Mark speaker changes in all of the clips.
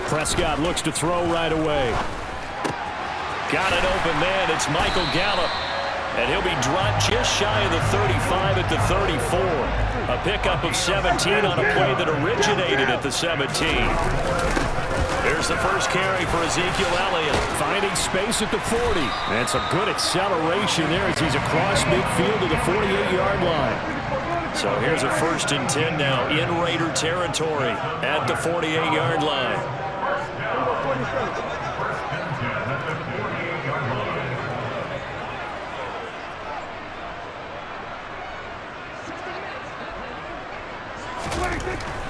Speaker 1: Prescott looks to throw right away. Got an open man. It's Michael Gallup. And he'll be dropped just shy of the 35 at the 34. A pickup of 17 on a play that originated at the 17. There's the first carry for Ezekiel Elliott. Finding space at the 40. And some good acceleration there as he's across midfield to the 48-yard line. So here's a 1st and 10 now in Raider territory at the 48-yard line.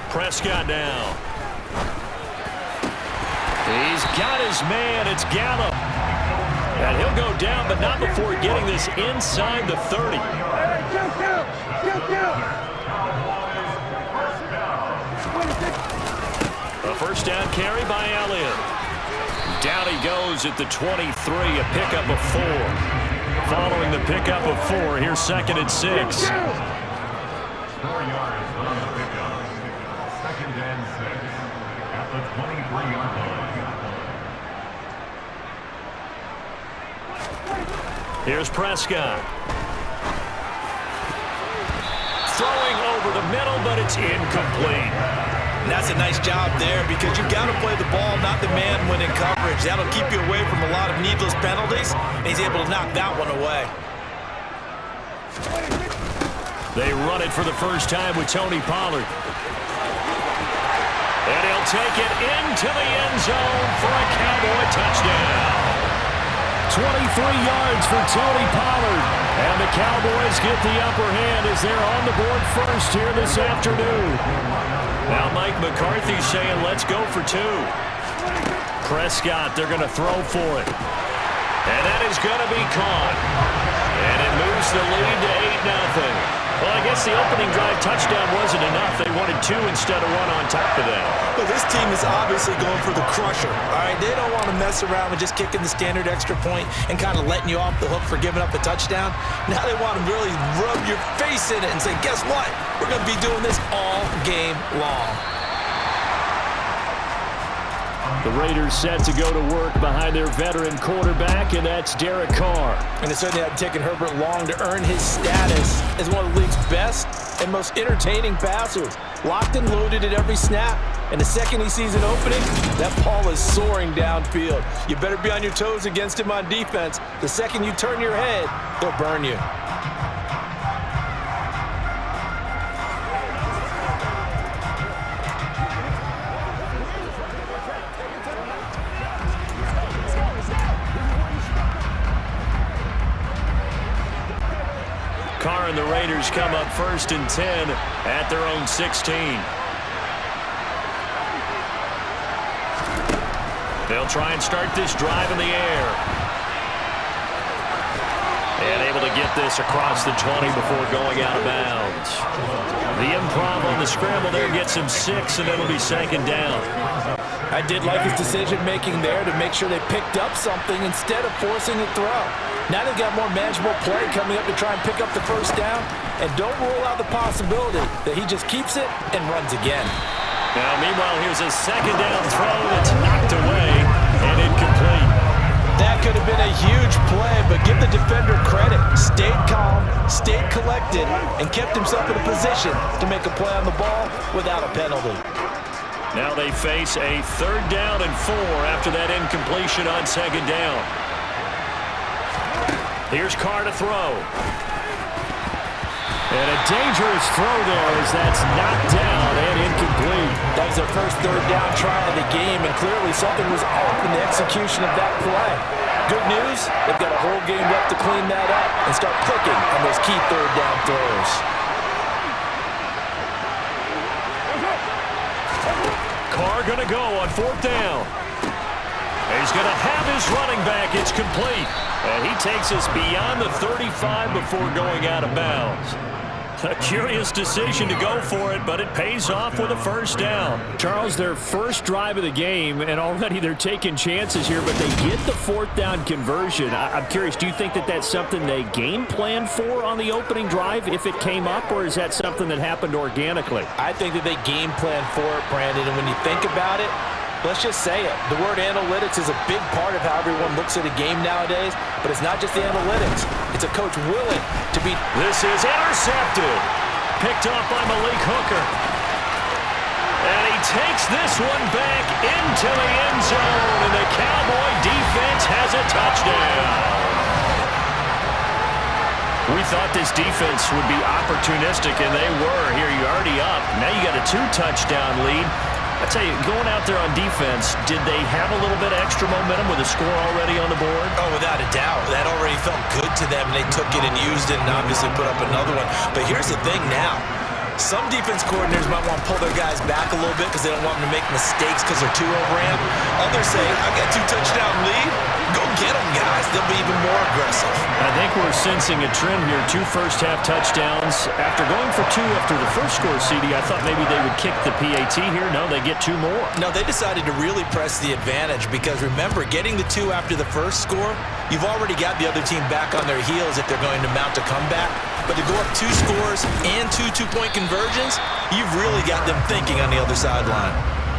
Speaker 1: Prescott now. He's got his man. It's Gallup. And he'll go down, but not before getting this inside the 30. A first down carry by Elliott. Down he goes at the 23, a pickup of 4. Following the pickup of 4, here's 2nd and 6.
Speaker 2: 4 yards on the pickup. 2nd and 6 at the 23-yard line.
Speaker 1: Here's Prescott. Throwing over the middle, but it's incomplete.
Speaker 3: And that's a nice job there because you've got to play the ball, not the man when in coverage. That'll keep you away from a lot of needless penalties, and he's able to knock that one away.
Speaker 1: They run it for the first time with Tony Pollard. And he'll take it into the end zone for a Cowboy touchdown. 23 yards for Tony Pollard. And the Cowboys get the upper hand as they're on the board first here this afternoon. Now Mike McCarthy's saying, let's go for 2. Prescott, they're going to throw for it. And that is going to be caught. And it moves the lead to 8-0. Well, I guess the opening drive touchdown wasn't enough. They wanted 2 instead of 1 on top of that.
Speaker 3: Well, this team is obviously going for the crusher. All right, they don't want to mess around with just kicking the standard extra point and kind of letting you off the hook for giving up a touchdown. Now they want to really rub your face in it and say, guess what? We're going to be doing this all game long.
Speaker 1: The Raiders set to go to work behind their veteran quarterback, and that's Derek Carr.
Speaker 3: And it certainly had taken Herbert long to earn his status as one of the league's best and most entertaining passers. Locked and loaded at every snap. And the second he sees an opening, that ball is soaring downfield. You better be on your toes against him on defense. The second you turn your head, they'll burn you.
Speaker 1: Carr and the Raiders come up 1st and 10 at their own 16. They'll try and start this drive in the air. And able to get this across the 20 before going out of bounds. The improv on the scramble there gets him 6, and it'll be 2nd down.
Speaker 3: I did like his decision-making there to make sure they picked up something instead of forcing a throw. Now they've got more manageable play coming up to try and pick up the first down. And don't rule out the possibility that he just keeps it and runs again.
Speaker 1: Now, meanwhile, here's a 2nd down throw that's knocked away and incomplete.
Speaker 3: That could have been a huge play, but give the defender credit. Stayed calm, stayed collected, and kept himself in a position to make a play on the ball without a penalty.
Speaker 1: Now they face a 3rd down and 4 after that incompletion on 2nd down. Here's Carr to throw. And a dangerous throw there as that's knocked down and incomplete.
Speaker 3: That was their first 3rd down try of the game, and clearly something was off in the execution of that play. Good news, they've got a whole game left to clean that up and start clicking on those key 3rd down throws.
Speaker 1: Carr going to go on 4th down. He's going to have his running back. It's complete. And he takes us beyond the 35 before going out of bounds. A curious decision to go for it, but it pays off with a first down.
Speaker 3: Charles, their first drive of the game, and already they're taking chances here, but they get the fourth down conversion. I'm curious, do you think that that's something they game planned for on the opening drive if it came up, or is that something that happened organically?
Speaker 4: I think that they game planned for it, Brandon, and when you think about it, let's just say it. The word analytics is a big part of how everyone looks at a game nowadays, but it's not just the analytics. It's a coach willing to be...
Speaker 1: This is intercepted. Picked off by Malik Hooker. And he takes this one back into the end zone, and the Cowboy defense has a touchdown. We thought this defense would be opportunistic, and they were. Here, you're already up. Now you got a 2-touchdown lead. I tell you, going out there on defense, did they have a little bit of extra momentum with a score already on the board?
Speaker 4: Oh, without a doubt. That already felt good to them. They took it and used it and obviously put up another one. But here's the thing now. Some defense coordinators might want to pull their guys back a little bit because they don't want them to make mistakes because they're too overramped. Others say, I've got 2-touchdown lead. Go get them, guys. They'll be even more aggressive.
Speaker 1: I think we're sensing a trend here. 2 first-half touchdowns. After going for 2 after the first score, CD, I thought maybe they would kick the PAT here. No, they get 2 more.
Speaker 4: No, they decided to really press the advantage because, remember, getting the 2 after the first score, you've already got the other team back on their heels if they're going to mount a comeback. But to go up 2 scores and 2 two-point conversions, you've really got them thinking on the other sideline.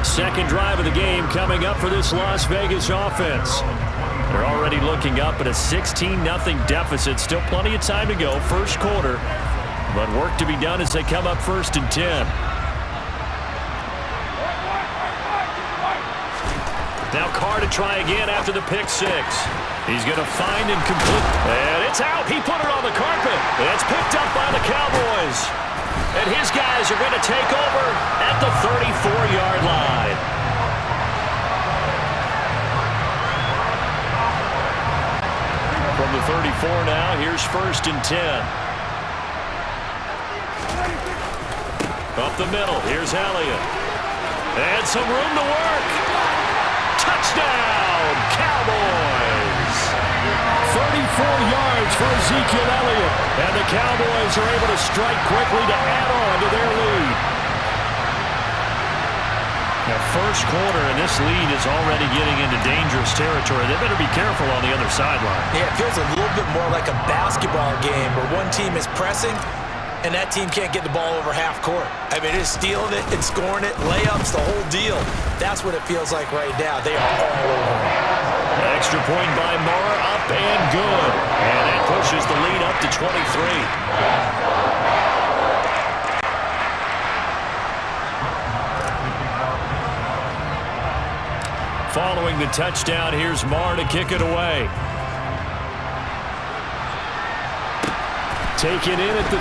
Speaker 1: Second drive of the game coming up for this Las Vegas offense. They're already looking up at a 16-0 deficit. Still plenty of time to go, first quarter. But work to be done as they come up 1st and 10. Now Carr to try again after the pick 6. He's going to find and complete. And it's out. He put it on the carpet. It's picked up by the Cowboys. And his guys are going to take over at the 34-yard line. From the 34 now, here's 1st and 10. Up the middle, here's Elliott. And some room to work. Touchdown, Cowboys! 34 yards for Ezekiel Elliott. And the Cowboys are able to strike quickly to add on to their lead. The first quarter, and this lead is already getting into dangerous territory. They better be careful on the other sideline.
Speaker 4: Yeah, it feels a little bit more like a basketball game where one team is pressing and that team can't get the ball over half court. I mean, it's stealing it and scoring it, layups, the whole deal. That's what it feels like right now. They are all over.
Speaker 1: Extra point by Mara, up and good. And that pushes the lead up to 23. Following the touchdown, here's Marr to kick it away. Taken in at the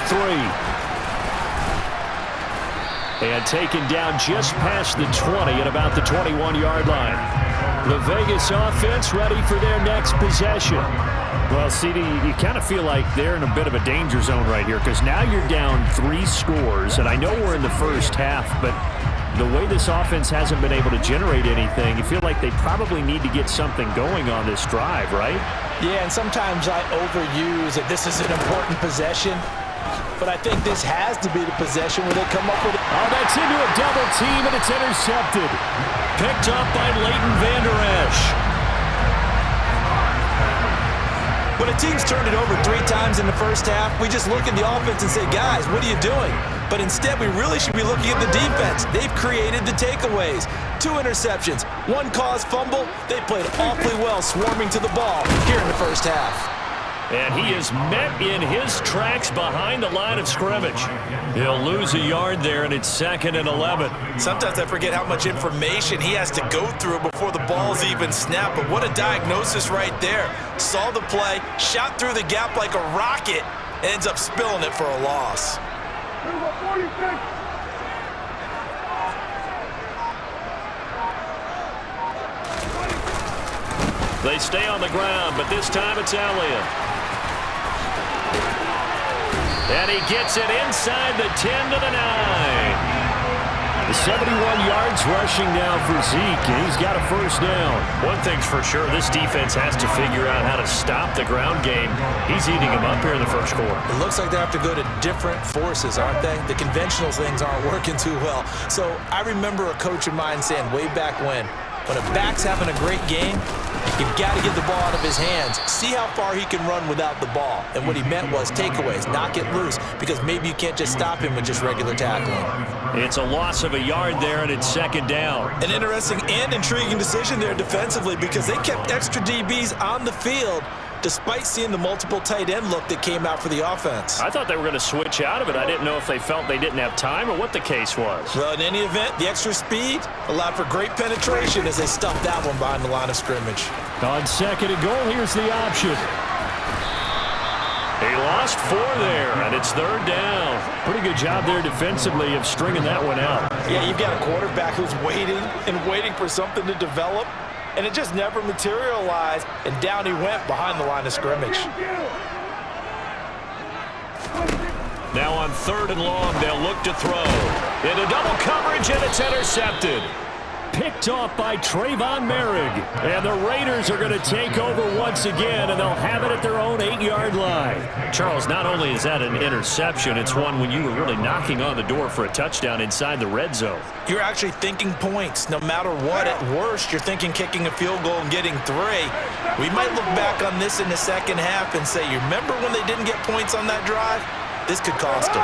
Speaker 1: 3. And taken down just past the 20 at about the 21-yard line. The Vegas offense ready for their next possession. Well, CD, you kind of feel like they're in a bit of a danger zone right here because now you're down 3 scores. And I know we're in the first half, but the way this offense hasn't been able to generate anything, you feel like they probably need to get something going on this drive, right?
Speaker 4: Yeah, and sometimes I overuse that this is an important possession, but I think this has to be the possession where they come up with it.
Speaker 1: Oh, that's into a double team, and it's intercepted. Picked up by Leighton Vander Esch.
Speaker 4: When a team's turned it over 3 times in the first half, we just look at the offense and say, guys, what are you doing? But instead, we really should be looking at the defense. They've created the takeaways. 2 interceptions, 1 caused fumble. They played awfully well swarming to the ball here in the first half.
Speaker 1: And he is met in his tracks behind the line of scrimmage. He'll lose a yard there, and it's 2nd and 11.
Speaker 4: Sometimes I forget how much information he has to go through before the ball's even snapped. But what a diagnosis right there. Saw the play, shot through the gap like a rocket, ends up spilling it for a loss.
Speaker 1: They stay on the ground, but this time it's Elliott. And he gets it inside the 10 to the 9. 71 yards rushing now for Zeke, and he's got a first down. One thing's for sure, this defense has to figure out how to stop the ground game. He's eating them up here in the first quarter.
Speaker 4: It looks like they have to go to different forces, aren't they? The conventional things aren't working too well. So I remember a coach of mine saying way back when a back's having a great game, you've got to get the ball out of his hands. See how far he can run without the ball. And what he meant was takeaways, knock it loose, because maybe you can't just stop him with just regular tackling.
Speaker 1: It's a loss of a yard there, and it's second down.
Speaker 4: An interesting and intriguing decision there defensively, because they kept extra DBs on the field despite seeing the multiple tight end look that came out for the offense.
Speaker 1: I thought they were going to switch out of it. I didn't know if they felt they didn't have time or what the case was.
Speaker 4: Well, in any event, the extra speed allowed for great penetration as they stuffed that one behind the line of scrimmage.
Speaker 1: On second and goal, here's the option. He lost 4 there, and it's third down. Pretty good job there defensively of stringing that one out.
Speaker 3: Yeah, you've got a quarterback who's waiting and waiting for something to develop, and it just never materialized, and down he went behind the line of scrimmage.
Speaker 1: Now on third and long, they'll look to throw. Into double coverage, and it's intercepted. Picked off by Trayvon Merrick. And the Raiders are going to take over once again, and they'll have it at their own 8-yard line. Charles, not only is that an interception, it's one when you were really knocking on the door for a touchdown inside the red zone.
Speaker 4: You're actually thinking points. No matter what, at worst, you're thinking kicking a field goal and getting 3. We might look back on this in the second half and say, you remember when they didn't get points on that drive? This could cost them.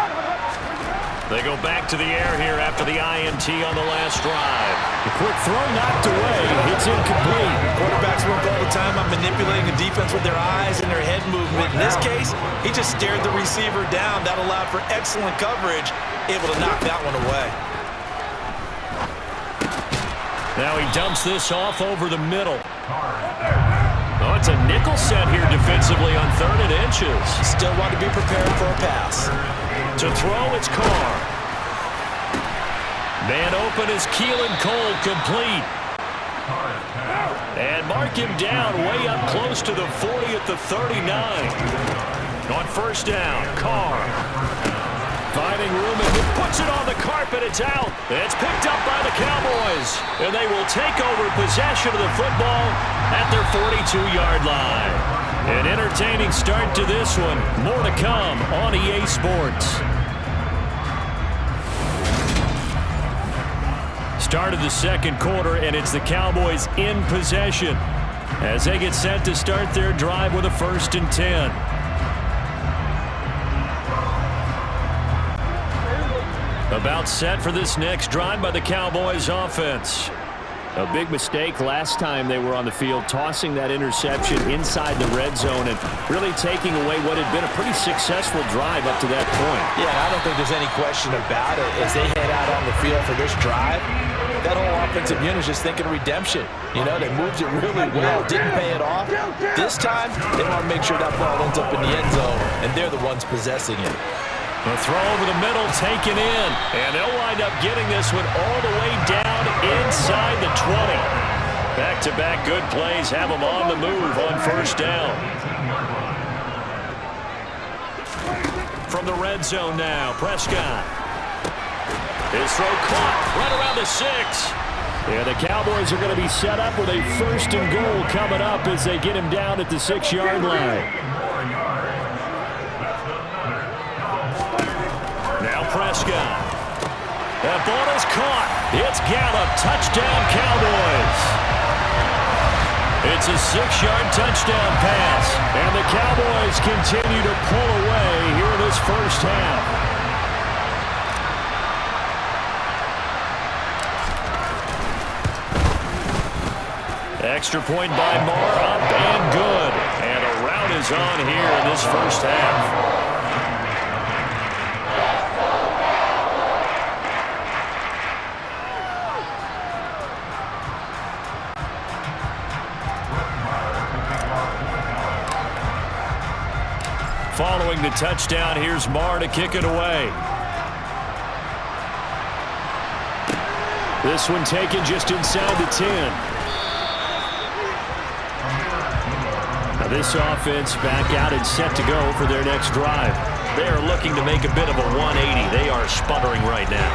Speaker 1: They go back to the air here after the INT on the last drive. The quick throw knocked away. It's incomplete.
Speaker 4: Quarterbacks work all the time on manipulating the defense with their eyes and their head movement. In this case, he just stared the receiver down. That allowed for excellent coverage, able to knock that one away.
Speaker 1: Now he dumps this off over the middle. Oh, it's a nickel set here defensively on 3rd and inches.
Speaker 4: Still want to be prepared for a pass.
Speaker 1: To throw, it's Carr. Man open is Keelan Cole, complete. And mark him down way up close to the 40 at the 39. On first down, Carr. Finding room and puts it on the carpet. It's out. It's picked up by the Cowboys. And they will take over possession of the football at their 42-yard line. An entertaining start to this one. More to come on EA Sports. Start of the second quarter, and it's the Cowboys in possession as they get set to start their drive with a 1st and 10. About set for this next drive by the Cowboys offense. A big mistake last time they were on the field, tossing that interception inside the red zone and really taking away what had been a pretty successful drive up to that point.
Speaker 3: Yeah, I don't think there's any question about it. As they head out on the field for this drive, that whole offensive unit is just thinking redemption. You know, they moved it really well, didn't pay it off. This time, they want to make sure that ball ends up in the end zone, and they're the ones possessing it.
Speaker 1: The throw over the middle, taken in. And they'll wind up getting this one all the way down inside the 20. Back-to-back good plays have them on the move on first down. From the red zone now, Prescott. His throw caught right around the 6. And the Cowboys are going to be set up with a 1st and goal coming up as they get him down at the 6-yard line. Prescott. That ball is caught. It's Gallup. Touchdown, Cowboys. It's a 6-yard touchdown pass. And the Cowboys continue to pull away here in this first half. Extra point by Marr, up and good. And a rout is on here in this first half. Following the touchdown, here's Marr to kick it away. This one taken just inside the 10. Now this offense back out and set to go for their next drive. They are looking to make a bit of a 180. They are sputtering right now.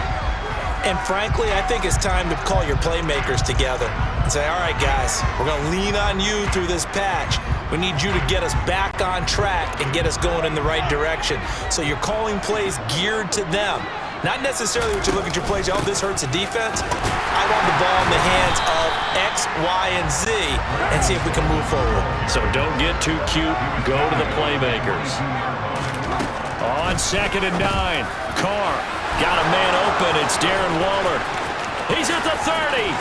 Speaker 4: And frankly, I think it's time to call your playmakers together and say, all right, guys, we're going to lean on you through this patch. We need you to get us back on track and get us going in the right direction. So you're calling plays geared to them. Not necessarily what you look at your plays, oh, this hurts the defense. I want the ball in the hands of X, Y, and Z and see if we can move forward.
Speaker 1: So don't get too cute. Go to the playmakers. On 2nd and 9, Carr got a man open. It's Darren Waller. He's at the 30,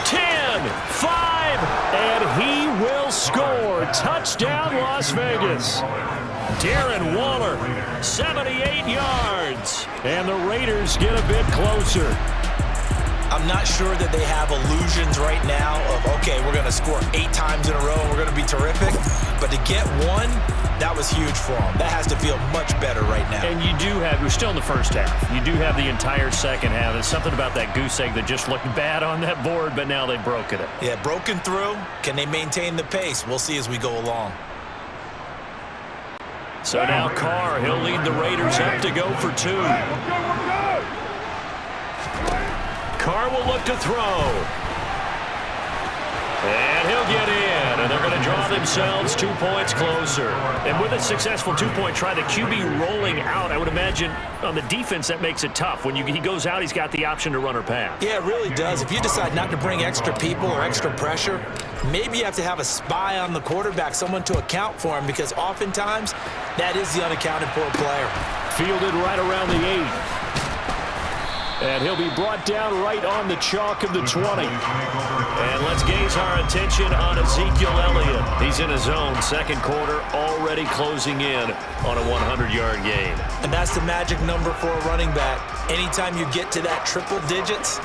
Speaker 1: 10, 5, and he will score. Touchdown, Las Vegas. Darren Waller, 78 yards. And the Raiders get a bit closer.
Speaker 4: I'm not sure that they have illusions right now of, okay, we're going to score 8 times in a row and we're going to be terrific. But to get one, that was huge for them. That has to feel much better right now.
Speaker 1: And you do have, we're still in the first half. You do have the entire second half. There's something about that goose egg that just looked bad on that board, but now they've broken it.
Speaker 4: Yeah, broken through. Can they maintain the pace? We'll see as we go along.
Speaker 1: So now Carr, he'll lead the Raiders up to go for 2. Carr will look to throw. And he'll get in, and they're going to draw themselves 2 points closer. And with a successful 2-point try, the QB rolling out, I would imagine on the defense that makes it tough. When he goes out, he's got the option to run or pass.
Speaker 4: Yeah, it really does. If you decide not to bring extra people or extra pressure, maybe you have to have a spy on the quarterback, someone to account for him, because oftentimes that is the unaccounted for player.
Speaker 1: Fielded right around the 8. And he'll be brought down right on the chalk of the 20. And let's gaze our attention on Ezekiel Elliott. He's in his own second quarter, already closing in on a 100-yard gain.
Speaker 4: And that's the magic number for a running back. Anytime you get to that triple digits,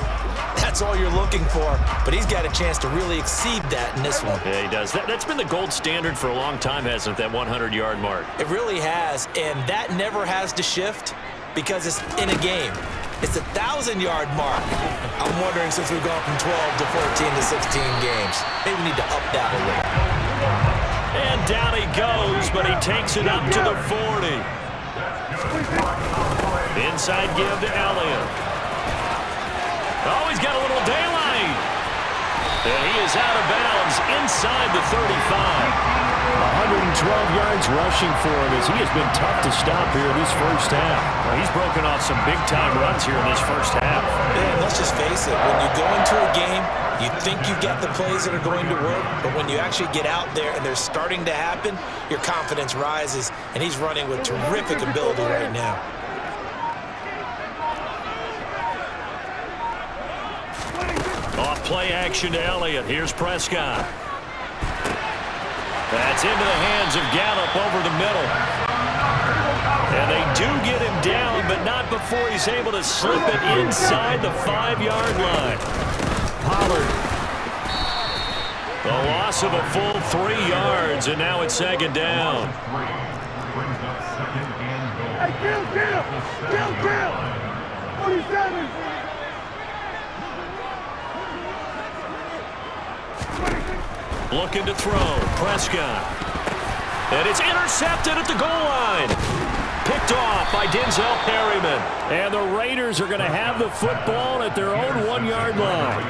Speaker 4: that's all you're looking for. But he's got a chance to really exceed that in this one.
Speaker 1: Yeah, he does. That's been the gold standard for a long time, hasn't it, that 100-yard mark?
Speaker 4: It really has, and that never has to shift because it's in a game. It's a 1,000-yard mark. I'm wondering, since we've gone from 12 to 14 to 16 games, maybe we need to up that a little.
Speaker 1: And down he goes, but he takes it up to the 40. Inside give to Elliott. Oh, he's got a little daylight. And he is out of bounds inside the 35. 112 yards rushing for him as he has been tough to stop here in this first half. Well, he's broken off some big-time runs here in this first half.
Speaker 4: Man, let's just face it. When you go into a game, you think you've got the plays that are going to work, but when you actually get out there and they're starting to happen, your confidence rises, and he's running with terrific ability right now.
Speaker 1: Off play action to Elliott. Here's Prescott. That's into the hands of Gallup over the middle. And they do get him down, but not before he's able to slip it inside the 5-yard line. Pollard. The loss of a full 3 yards, and now it's second down.
Speaker 5: Hey, Gil! 47!
Speaker 1: Looking to throw. Prescott. And it's intercepted at the goal line. Picked off by Denzel Perryman. And the Raiders are going to have the football at their own 1-yard line.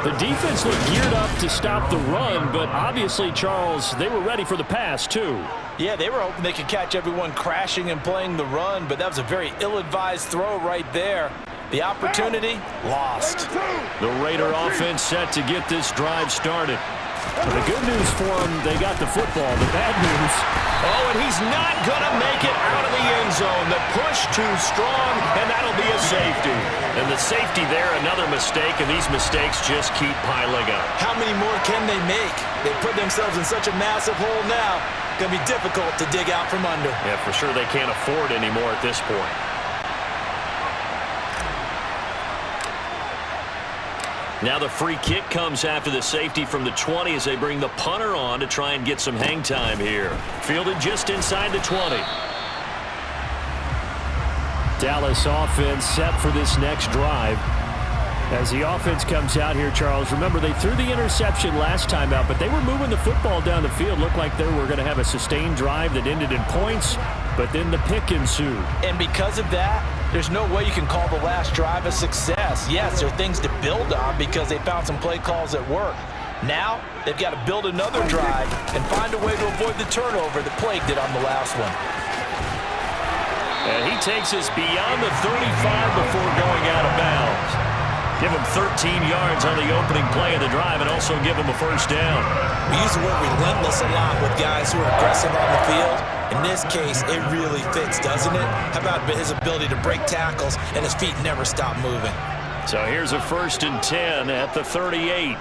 Speaker 1: The defense looked geared up to stop the run, but obviously, Charles, they were ready for the pass, too.
Speaker 3: Yeah, they were hoping they could catch everyone crashing and playing the run, but that was a very ill-advised throw right there. The opportunity, lost.
Speaker 1: The Raider offense set to get this drive started. The good news for them, they got the football. The bad news, oh, and he's not going to make it out of the end zone. The push too strong, and that'll be a safety. And the safety there, another mistake, and these mistakes just keep piling up.
Speaker 4: How many more can they make? They put themselves in such a massive hole now. Going to be difficult to dig out from under.
Speaker 1: Yeah, for sure they can't afford anymore at this point. Now the free kick comes after the safety from the 20 as they bring the punter on to try and get some hang time here. Fielded just inside the 20. Dallas offense set for this next drive. As the offense comes out here, Charles, remember they threw the interception last time out, but they were moving the football down the field. Looked like they were going to have a sustained drive that ended in points, but then the pick ensued.
Speaker 3: And because of that, there's no way you can call the last drive a success. Yes, there are things to build on because they found some play calls that work. Now, they've got to build another drive and find a way to avoid the turnover that plagued it on the last one.
Speaker 1: And he takes us beyond the 35 before going out of bounds. Give him 13 yards on the opening play of the drive and also give him a first down.
Speaker 4: We use the word relentless a lot with guys who are aggressive on the field. In this case, it really fits, doesn't it? How about his ability to break tackles and his feet never stop moving?
Speaker 1: So here's a 1st and 10 at the 38.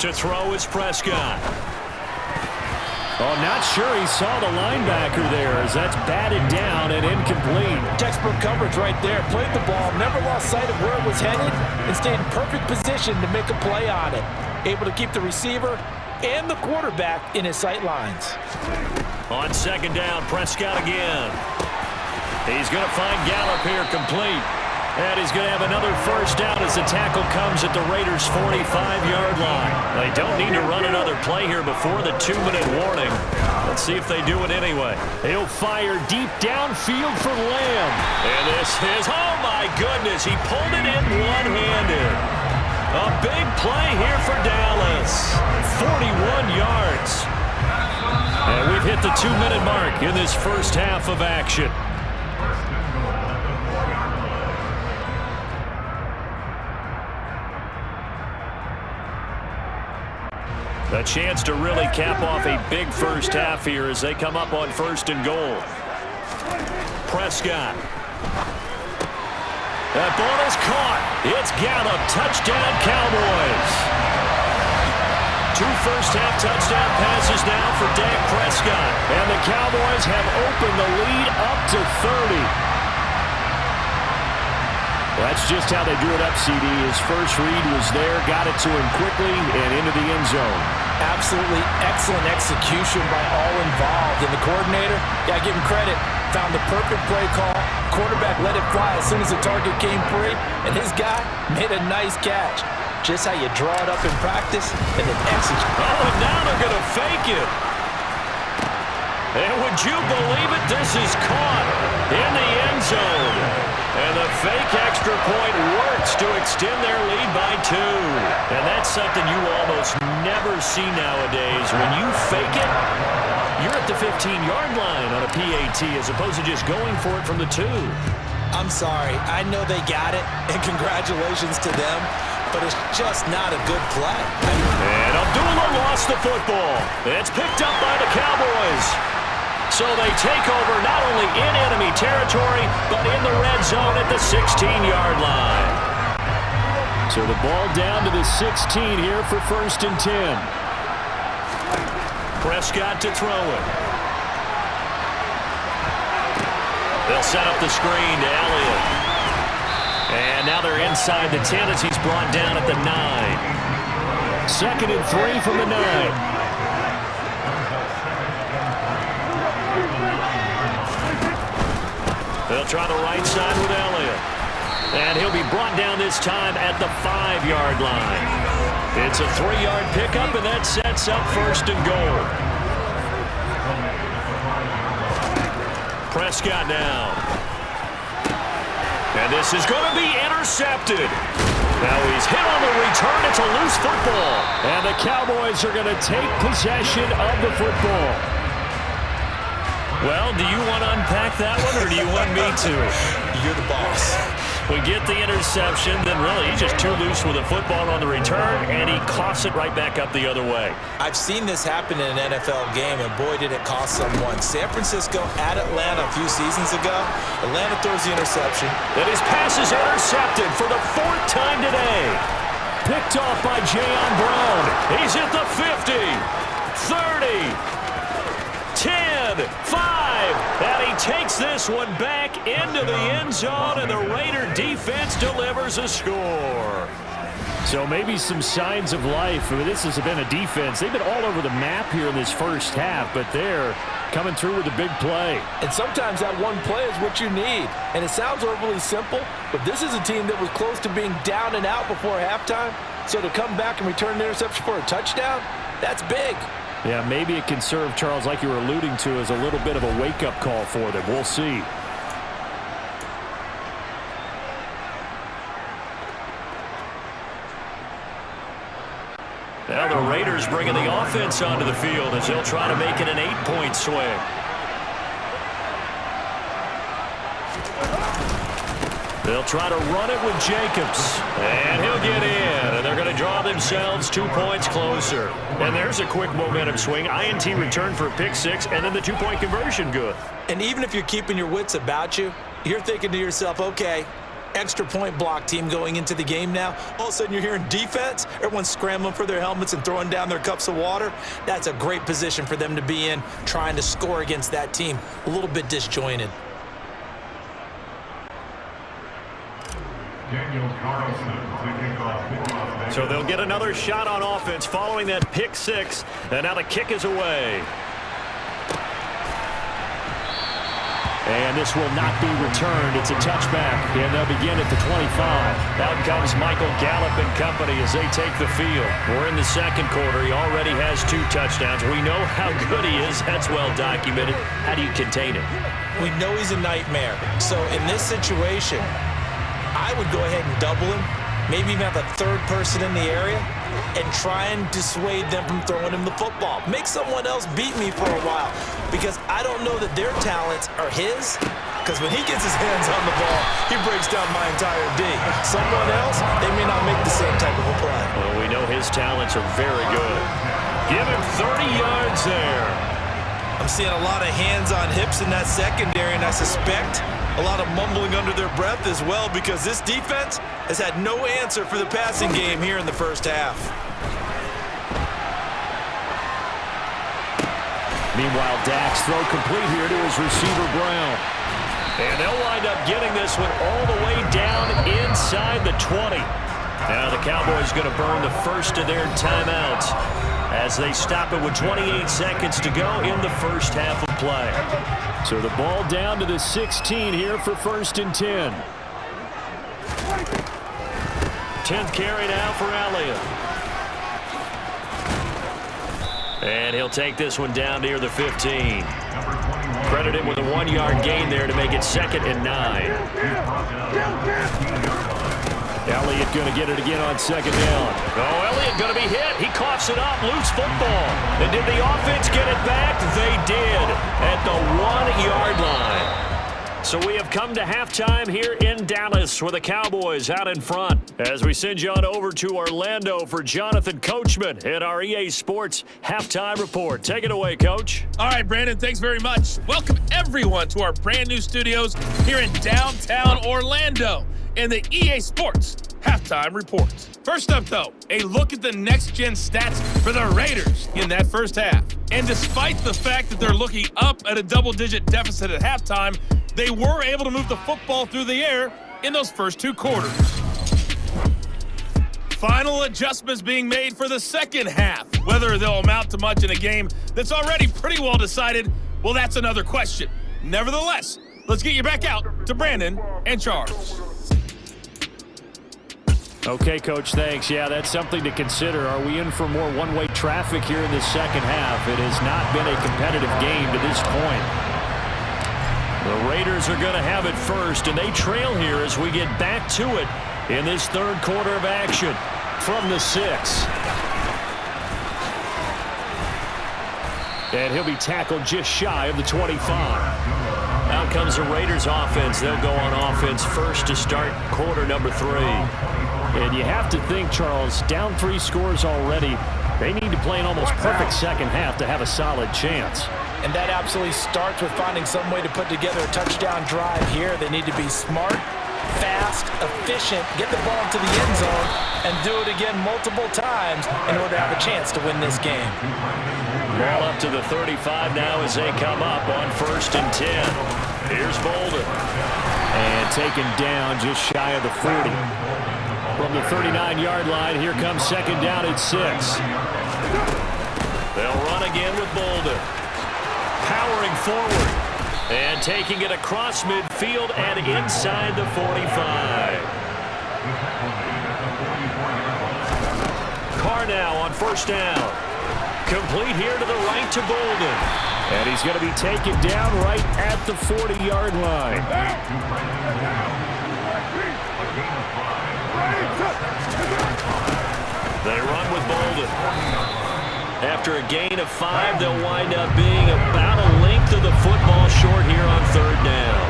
Speaker 1: To throw is Prescott.
Speaker 6: Oh, not sure he saw the linebacker there as that's batted down and incomplete.
Speaker 3: Textbook coverage right there. Played the ball, never lost sight of where it was headed, and stayed in perfect position to make a play on it. Able to keep the receiver and the quarterback in his sight lines.
Speaker 1: On 2nd down, Prescott again. He's going to find Gallup here complete. And he's going to have another first down as the tackle comes at the Raiders' 45-yard line. They don't need to run another play here before the 2-minute warning. Let's see if they do it anyway.
Speaker 6: He'll fire deep downfield for Lamb.
Speaker 1: And this is, oh my goodness, he pulled it in one-handed. A big play here for Dallas. 41 yards. And we've hit the 2-minute mark in this first half of action. A chance to really cap off a big first half here as they come up on 1st and goal. Prescott. That ball is caught. It's Gallup. Touchdown, Cowboys. 2 first-half touchdown passes now for Dak Prescott. And the Cowboys have opened the lead up to 30.
Speaker 6: That's just how they drew it up, CD. His first read was there, got it to him quickly, and into the end zone.
Speaker 3: Absolutely excellent execution by all involved. And the coordinator, got to give him credit, found the perfect play call. Quarterback let it fly as soon as the target came free, and his guy made a nice catch. Just how you draw it up in practice and then execute.
Speaker 1: Oh, and now they're going to fake it. And would you believe it? This is caught in the end zone. And the fake extra point works to extend their lead by 2. And that's something you almost never see nowadays. When you fake it, you're at the 15-yard line on a PAT as opposed to just going for it from the 2.
Speaker 4: I'm sorry. I know they got it, and congratulations to them, but it's just not a good play.
Speaker 1: And Abdullah lost the football. It's picked up by the Cowboys. So they take over not only in enemy territory, but in the red zone at the 16-yard line.
Speaker 6: So the ball down to the 16 here for 1st and 10.
Speaker 1: Prescott to throw it. They'll set up the screen to Elliott. And now they're inside the 10 as he's brought down at the 9.
Speaker 6: 2nd and 3 from the 9.
Speaker 1: They'll try the right side with Elliott. And he'll be brought down this time at the 5-yard line. It's a 3-yard pickup, and that sets up 1st and goal. Prescott now. And this is going to be intercepted. Now he's hit on the return. It's a loose football.
Speaker 6: And the Cowboys are going to take possession of the football.
Speaker 1: Well, do you want to unpack that one, or do you want me to?
Speaker 4: You're the boss.
Speaker 1: We get the interception, then really he's just too loose with the football on the return, and he coughs it right back up the other way.
Speaker 4: I've seen this happen in an NFL game, and boy, did it cost someone. San Francisco at Atlanta a few seasons ago. Atlanta throws the interception.
Speaker 1: Then his pass is intercepted for the 4th time today.
Speaker 6: Picked off by Jayon Brown.
Speaker 1: He's at the 50, 30, 10, 5, and he takes this one back into the end zone, and the Raider defense delivers a score.
Speaker 6: So maybe some signs of life. I mean, this has been a defense. They've been all over the map here in this first half, but they're coming through with a big play.
Speaker 3: And sometimes that one play is what you need. And it sounds overly simple, but this is a team that was close to being down and out before halftime. So to come back and return an interception for a touchdown, that's big.
Speaker 6: Yeah, maybe it can serve, Charles, like you were alluding to, as a little bit of a wake-up call for them. We'll see.
Speaker 1: Now the Raiders bringing the offense onto the field as they'll try to make it an 8-point swing. They'll try to run it with Jacobs. And he'll get in. And they're going to draw themselves 2 points closer. And there's a quick momentum swing. INT return for a pick six, and then the 2-point conversion good.
Speaker 4: And even if you're keeping your wits about you, you're thinking to yourself, okay, extra point block team going into the game now. All of a sudden you're hearing defense. Everyone's scrambling for their helmets and throwing down their cups of water. That's a great position for them to be in, trying to score against that team. A little bit disjointed.
Speaker 1: So they'll get another shot on offense following that pick six. And now the kick is away. And this will not be returned. It's a touchback, and they'll begin at the 25. Out comes Michael Gallup and company as they take the field. We're in the second quarter. He already has 2 touchdowns. We know how good he is. That's well documented. How do you contain him?
Speaker 4: We know he's a nightmare. So in this situation, I would go ahead and double him, maybe even have a third person in the area, and try and dissuade them from throwing him the football. Make someone else beat me for a while, because I don't know that their talents are his, because when he gets his hands on the ball, he breaks down my entire D. Someone else, they may not make the same type of a play.
Speaker 1: Well, we know his talents are very good. Give him 30 yards there.
Speaker 4: I'm seeing a lot of hands on hips in that secondary, and I suspect a lot of mumbling under their breath as well, because this defense has had no answer for the passing game here in the first half.
Speaker 6: Meanwhile, Dak's throw complete here to his receiver, Brown.
Speaker 1: And they'll wind up getting this one all the way down inside the 20. Now the Cowboys going to burn the first of their timeouts as they stop it with 28 seconds to go in the first half of play.
Speaker 6: So the ball down to the 16 here for 1st and 10.
Speaker 1: 10th carry now for Elliott. And he'll take this one down near the 15. Credit him with a 1-yard gain there to make it 2nd and 9.
Speaker 6: Elliott going to get it again on 2nd down.
Speaker 1: Oh, Elliott going to be hit. He coughs it up. Loose football. And did the offense get it back? They did at the 1-yard line. So we have come to halftime here in Dallas with the Cowboys out in front. As we send you on over to Orlando for Jonathan Coachman in our EA Sports Halftime Report. Take it away, Coach.
Speaker 7: All right, Brandon, thanks very much. Welcome, everyone, to our brand new studios here in downtown Orlando in the EA Sports Halftime Report. First up, though, a look at the next-gen stats for the Raiders in that first half. And despite the fact that they're looking up at a double-digit deficit at halftime, they were able to move the football through the air in those first 2 quarters. Final adjustments being made for the second half. Whether they'll amount to much in a game that's already pretty well decided, well, that's another question. Nevertheless, let's get you back out to Brandon and Charles.
Speaker 6: Okay, Coach, thanks. Yeah, that's something to consider. Are we in for more one-way traffic here in the second half? It has not been a competitive game to this point. The Raiders are going to have it first, and they trail here as we get back to it in this third quarter of action from the 6. And he'll be tackled just shy of the 25.
Speaker 1: Out comes the Raiders offense. They'll go on offense first to start quarter number 3.
Speaker 6: And you have to think, Charles, down 3 scores already. They need to play an almost perfect second half to have a solid chance.
Speaker 3: And that absolutely starts with finding some way to put together a touchdown drive here. They need to be smart, fast, efficient, get the ball to the end zone, and do it again multiple times in order to have a chance to win this game.
Speaker 1: Ball up to the 35 now as they come up on 1st and 10. Here's Bolden.
Speaker 6: And taken down just shy of the 40. From the 39-yard line, here comes 2nd down at 6.
Speaker 1: They'll run again with Bolden. Powering forward. And taking it across midfield and inside the 45. Carr now on 1st down. Complete here to the right to Bolden.
Speaker 6: And he's going to be taken down right at the 40-yard line.
Speaker 1: They run with Bolden. it. After a gain of 5, they'll wind up being about a length of the football short here on 3rd down.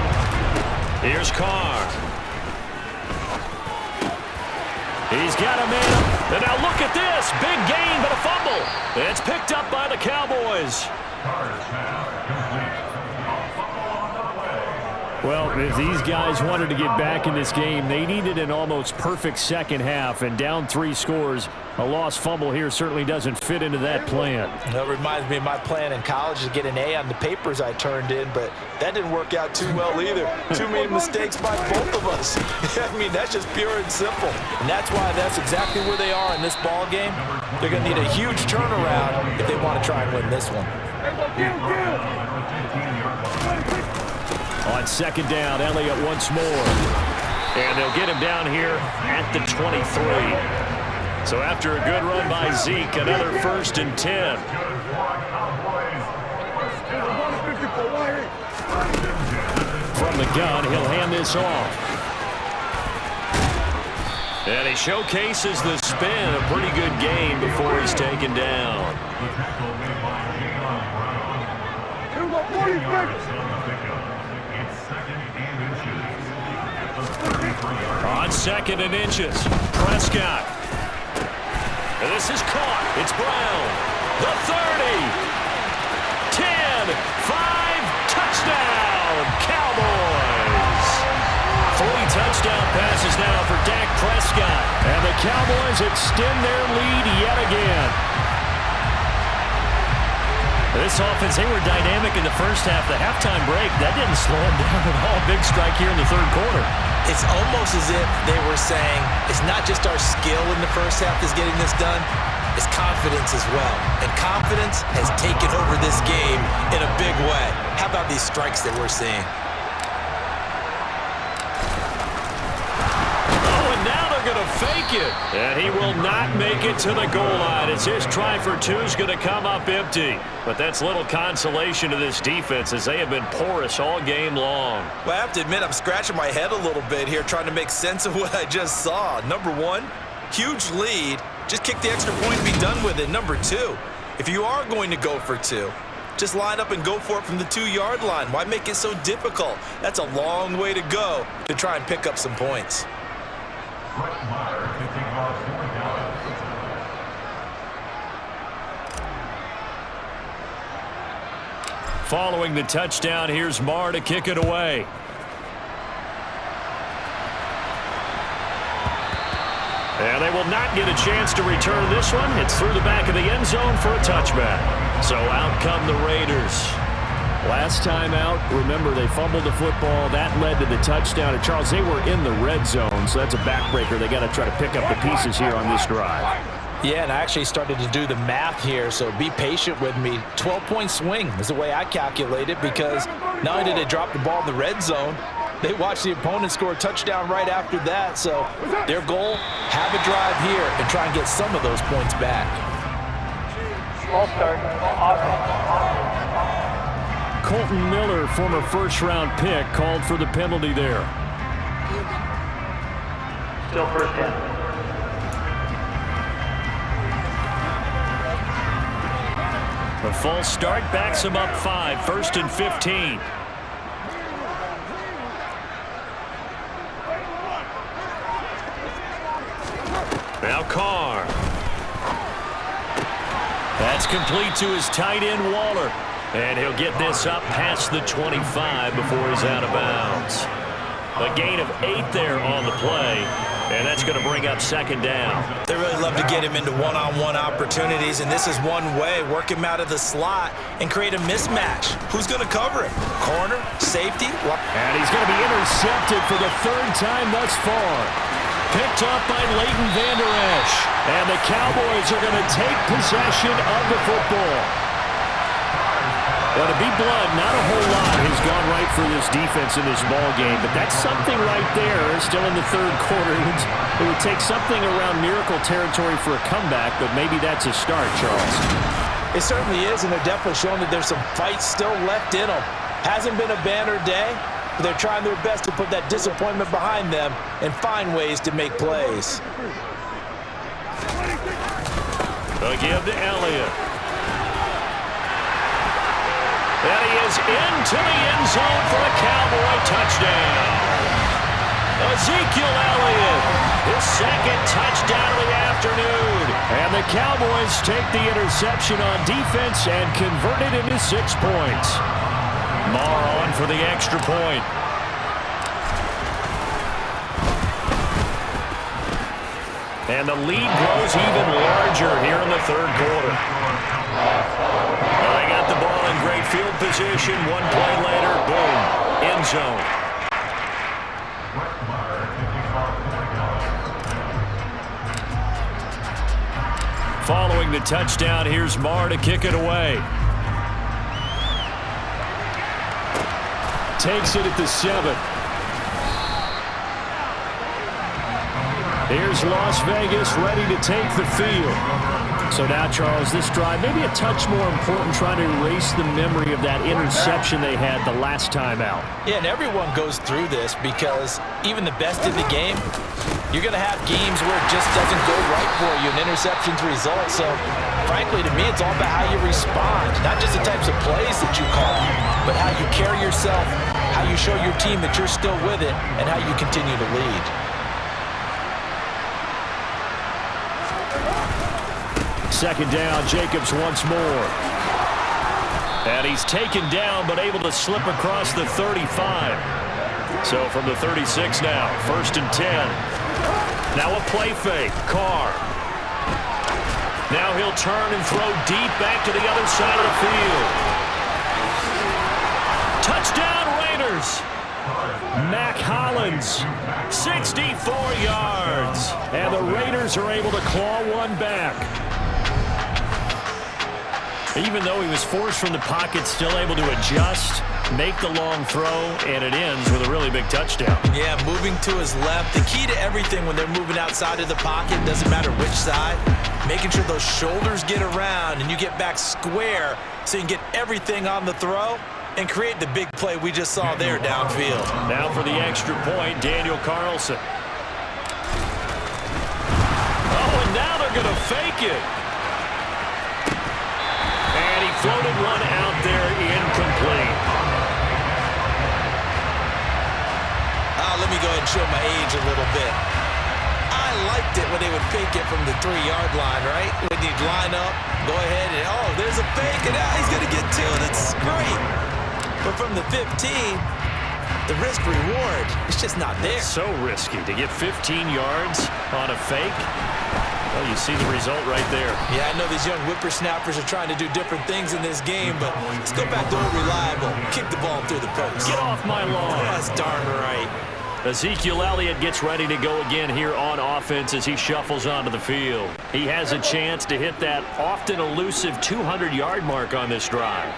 Speaker 1: Here's Carr. He's got a man. And now look at this. Big gain, but a fumble. It's picked up by the Cowboys.
Speaker 6: Well, if these guys wanted to get back in this game, they needed an almost perfect second half, and down 3 scores. A lost fumble here certainly doesn't fit into that plan.
Speaker 3: That reminds me of my plan in college to get an A on the papers I turned in, but that didn't work out too well either. Too many mistakes by both of us. I mean, that's just pure and simple. And that's why that's exactly where they are in this ball game. They're going to need a huge turnaround if they want to try and win this one.
Speaker 6: On 2nd down, Elliott once more.
Speaker 1: And they'll get him down here at the 23. So after a good run by Zeke, another 1st and 10.
Speaker 6: From the gun, he'll hand this off.
Speaker 1: And he showcases the spin. A pretty good game before he's taken down. On 2nd and inches, Prescott. And this is caught. It's Brown. The 30. 10. 5. Touchdown. Cowboys. 3 touchdown passes now for Dak Prescott.
Speaker 6: And the Cowboys extend their lead yet again.
Speaker 1: This offense, they were dynamic in the first half. The halftime break, that didn't slow them down at all. Big strike here in the 3rd quarter.
Speaker 4: It's almost as if they were saying, it's not just our skill in the first half that's getting this done, it's confidence as well. And confidence has taken over this game in a big way. How about these strikes that we're seeing?
Speaker 1: Fake it. And he will not make it to the goal line as his try for 2 is going to come up empty. But that's little consolation to this defense as they have been porous all game long.
Speaker 4: Well, I have to admit, I'm scratching my head a little bit here trying to make sense of what I just saw. Number 1, huge lead. Just kick the extra point and be done with it. Number 2, if you are going to go for 2, just line up and go for it from the 2-yard line. Why make it so difficult? That's a long way to go to try and pick up some points.
Speaker 1: Following the touchdown, here's Marr to kick it away. And they will not get a chance to return this one. It's through the back of the end zone for a touchback. So out come the Raiders.
Speaker 6: Last time out, remember, they fumbled the football. That led to the touchdown. And, Charles, they were in the red zone, so that's a backbreaker. They got to try to pick up the pieces here on this drive.
Speaker 3: Yeah, and I actually started to do the math here, so be patient with me. 12-point swing is the way I calculate it because not only did they drop the ball in the red zone, they watched the opponent score a touchdown right after that. So their goal, have a drive here and try and get some of those points back.
Speaker 8: All start. Offense.
Speaker 6: Colton Miller, former first-round pick, called for the penalty there.
Speaker 8: Still 1st down.
Speaker 1: The false start backs him up 5, 1st and 15. Now Carr. That's complete to his tight end, Waller. And he'll get this up past the 25 before he's out of bounds. A gain of 8 there on the play. And that's going to bring up 2nd down.
Speaker 4: They really love to get him into one-on-one opportunities, and this is one way. Work him out of the slot and create a mismatch. Who's going to cover him? Corner? Safety?
Speaker 6: And he's going to be intercepted for the 3rd time thus far. Picked up by Leighton Vander Esch. And the Cowboys are going to take possession of the football. Well, to be blunt, not a whole lot has gone right for this defense in this ball game, but that's something right there. Still in the 3rd quarter. It would take something around miracle territory for a comeback, but maybe that's a start, Charles.
Speaker 3: It certainly is, and they're definitely showing that there's some fight still left in them. Hasn't been a banner day, but they're trying their best to put that disappointment behind them and find ways to make plays.
Speaker 1: Again to Elliott. And he is into the end zone for a Cowboy touchdown. Ezekiel Elliott, his second touchdown of the afternoon. And the Cowboys take the interception on defense and convert it into 6 points. Marr on for the extra point. And the lead grows even larger here in the third quarter. They got the ball in great field position. One play later, boom, end zone. Following the touchdown, here's Marr to kick it away. Takes it at the 7. Here's Las Vegas ready to take the field. So now, Charles, this drive maybe a touch more important, trying to erase the memory of that interception they had the last time out.
Speaker 3: Yeah, and everyone goes through this because even the best in the game, you're going to have games where it just doesn't go right for you, and interceptions result. So, frankly, to me, it's all about how you respond, not just the types of plays that you call, but how you carry yourself, how you show your team that you're still with it, and how you continue to lead.
Speaker 1: Second down, Jacobs once more. And he's taken down, but able to slip across the 35. So from the 36 now, 1st and 10. Now a play fake, Carr. Now he'll turn and throw deep back to the other side of the field. Touchdown Raiders! Mac Hollins, 64 yards. And the Raiders are able to claw one back. Even though he was forced from the pocket, still able to adjust, make the long throw, and it ends with a really big touchdown.
Speaker 4: Yeah, moving to his left. The key to everything when they're moving outside of the pocket, doesn't matter which side, making sure those shoulders get around and you get back square so you can get everything on the throw and create the big play we just saw there downfield.
Speaker 1: Now for the extra point, Daniel Carlson. Oh, and now they're going to fake it. And he floated one out there, incomplete.
Speaker 4: Let me go ahead and show my age a little bit. I liked it when they would fake it from the 3-yard line, right? When you'd line up, go ahead and, oh, there's a fake, and now he's going to get 2, and it's great. But from the 15, the risk-reward, it's just not there.
Speaker 1: It's so risky to get 15 yards on a fake. Well, you see the result right there.
Speaker 4: Yeah, I know these young whippersnappers are trying to do different things in this game, but let's go back to old reliable. Kick the ball through the post.
Speaker 1: Get off my lawn.
Speaker 4: That's darn right.
Speaker 1: Ezekiel Elliott gets ready to go again here on offense as he shuffles onto the field. He has a chance to hit that often elusive 200-yard mark on this drive.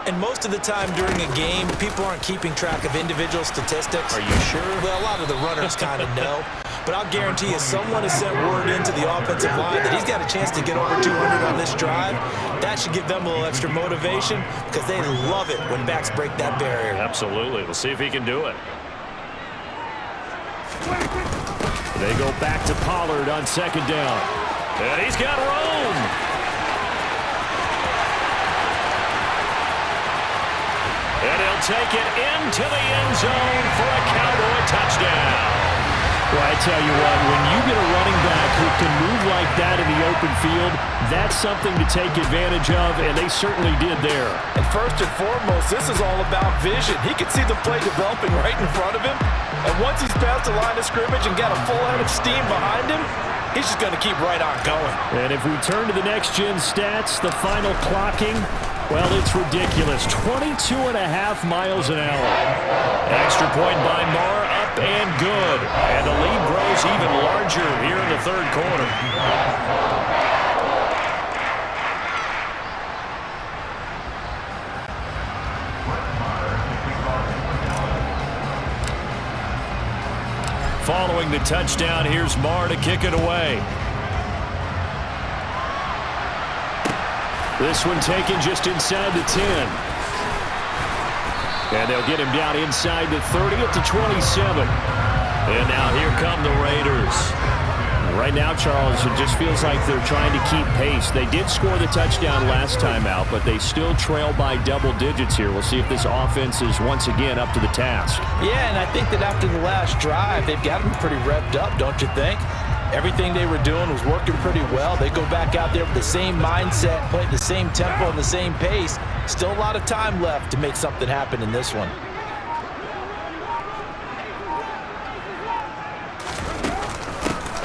Speaker 4: And most of the time during a game, people aren't keeping track of individual statistics.
Speaker 1: Are you sure?
Speaker 4: Well, a lot of the runners kind of know. But I'll guarantee you, someone has sent word into the offensive line that he's got a chance to get over 200 on this drive. That should give them a little extra motivation because they love it when backs break that barrier.
Speaker 1: Absolutely. We'll see if he can do it. They go back to Pollard on second down. And he's got room. And he'll take it into the end zone for a Cowboy touchdown.
Speaker 6: Well, I tell you what, when you get a running back who can move like that in the open field, that's something to take advantage of, and they certainly did there.
Speaker 3: And first and foremost, this is all about vision. He can see the play developing right in front of him, and once he's past the line of scrimmage and got a full head of steam behind him, he's just going to keep right on going.
Speaker 6: And if we turn to the next-gen stats, the final clocking, well, it's ridiculous. 22.5 miles an hour.
Speaker 1: Extra point by Marr, up and good. And the lead grows even larger here in the third quarter. Following the touchdown, here's Marr to kick it away. This one taken just inside the 10. And they'll get him down inside the 30 at the 27. And now here come the Raiders.
Speaker 6: Right now, Charles, it just feels like they're trying to keep pace. They did score the touchdown last time out, but they still trail by double digits here. We'll see if this offense is once again up to the task.
Speaker 3: Yeah, and I think that after the last drive, they've got them pretty revved up, don't you think? Everything they were doing was working pretty well. They go back out there with the same mindset, playing the same tempo and the same pace. Still a lot of time left to make something happen in this one.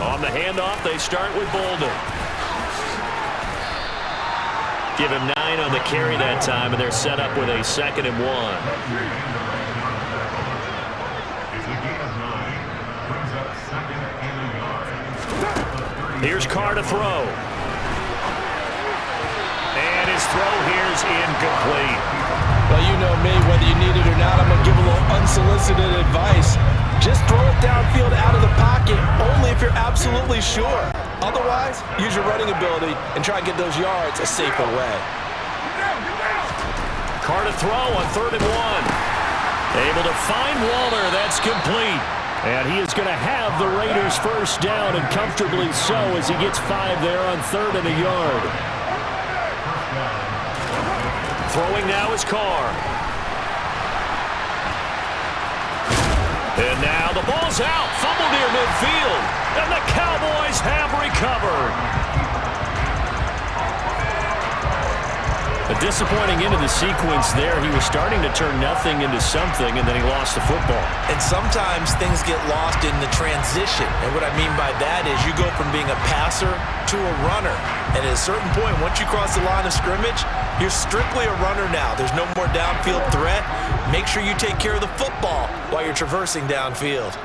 Speaker 1: On the handoff, they start with Bolden. Give him 9 on the carry that time, and they're set up with a 2nd and 1. Here's Carr to throw. And his throw here's incomplete.
Speaker 3: Well, you know me, whether you need it or not, I'm going to give a little unsolicited advice. Just throw it downfield out of the pocket, only if you're absolutely sure. Otherwise, use your running ability and try and get those yards a safer way.
Speaker 1: Carr to throw on 3rd and 1. Able to find Waller. That's complete. And he is going to have the Raiders first down, and comfortably so, as he gets 5 there on 3rd and a yard. Throwing now is Carr. And now the ball's out. Fumble near midfield. And the Cowboys have recovered. A disappointing end of the sequence there. He was starting to turn nothing into something, and then he lost the football.
Speaker 4: And sometimes things get lost in the transition. And what I mean by that is you go from being a passer to a runner. And at a certain point, once you cross the line of scrimmage, you're strictly a runner now. There's no more downfield threat. Make sure you take care of the football while you're traversing downfield.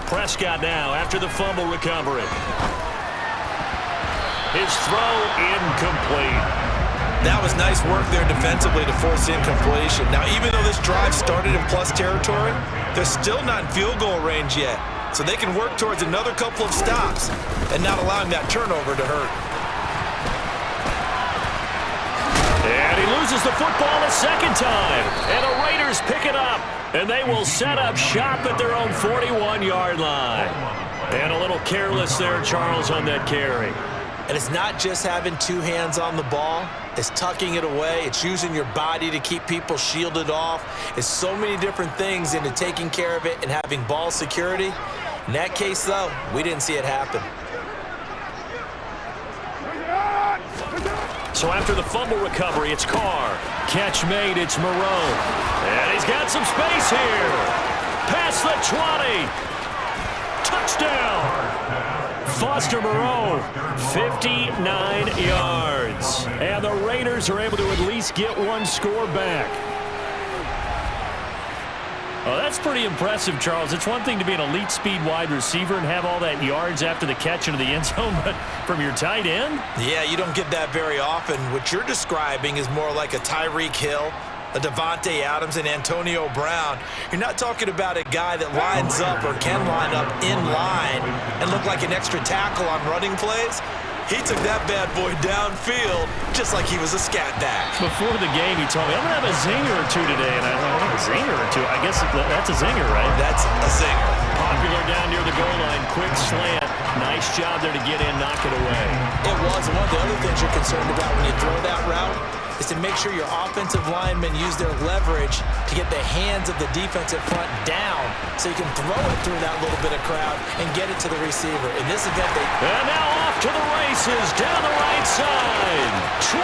Speaker 1: Prescott now after the fumble recovery. His throw incomplete.
Speaker 4: That was nice work there defensively to force incompletion. Now, even though this drive started in plus territory, they're still not in field goal range yet. So they can work towards another couple of stops and not allowing that turnover to hurt.
Speaker 1: And he loses the football a 2nd time. And the Raiders pick it up. And they will set up shop at their own 41-yard line. And a little careless there, Charles, on that carry.
Speaker 4: And it's not just having 2 hands on the ball. It's tucking it away. It's using your body to keep people shielded off. It's so many different things into taking care of it and having ball security. In that case, though, we didn't see it happen.
Speaker 1: So after the fumble recovery, it's Carr. Catch made, it's Moreau. And he's got some space here. Past the 20. Touchdown. Foster Moreau, 59 yards. And the Raiders are able to at least get 1 score back. Oh, that's pretty impressive, Charles. It's one thing to be an elite speed wide receiver and have all that yards after the catch into the end zone, but from your tight end?
Speaker 4: Yeah, you don't get that very often. What you're describing is more like a Tyreek Hill, a Devontae Adams, and Antonio Brown. You're not talking about a guy that lines up or can line up in line and look like an extra tackle on running plays. He took that bad boy downfield just like he was a scat back.
Speaker 1: Before the game, he told me, I'm going to have a zinger or 2 today. And I thought, a zinger or 2? I guess that's a zinger, right?
Speaker 4: That's a zinger.
Speaker 1: Popular down near the goal line. Quick slant. Nice job there to get in, knock it away.
Speaker 4: It was. And one of the other things you're concerned about when you throw that route is to make sure your offensive linemen use their leverage to get the hands of the defensive front down so you can throw it through that little bit of crowd and get it to the receiver. In this event,
Speaker 1: And now off to the races, down the right side. 20.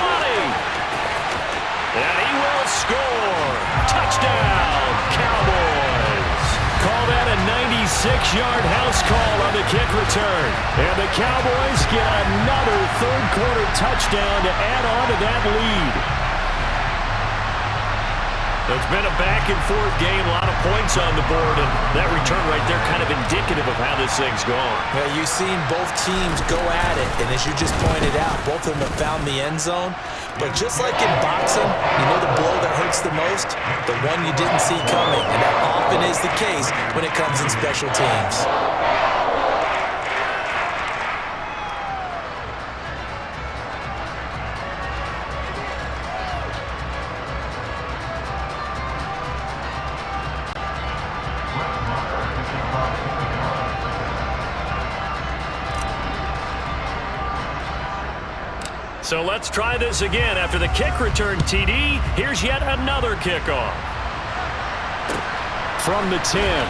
Speaker 1: And he will score. Touchdown, Cowboys. Call that a 96-yard house call on the kick return. And the Cowboys get another third-quarter touchdown to add on to that lead. It's been a back-and-forth game, a lot of points on the board, and that return right there kind of indicative of how this thing's going.
Speaker 4: Well, you've seen both teams go at it, and as you just pointed out, both of them have found the end zone. But just like in boxing, you know the blow that hurts the most? The one you didn't see coming, and that often is the case when it comes in special teams.
Speaker 1: So let's try this again. After the kick return TD, here's yet another kickoff. From the 10.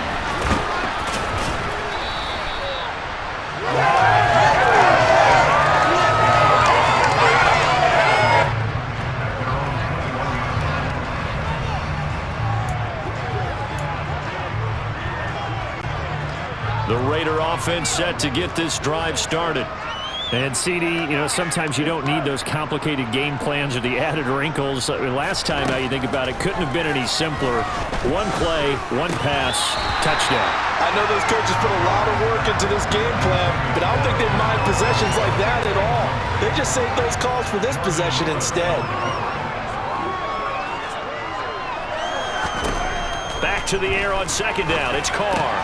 Speaker 1: The Raider offense set to get this drive started. And CD, sometimes you don't need those complicated game plans or the added wrinkles. Last time, now you think about it, couldn't have been any simpler. One play, one pass, touchdown.
Speaker 3: I know those coaches put a lot of work into this game plan, but I don't think they mind possessions like that at all. They just save those calls for this possession instead.
Speaker 1: Back to the air on second down. It's Carr.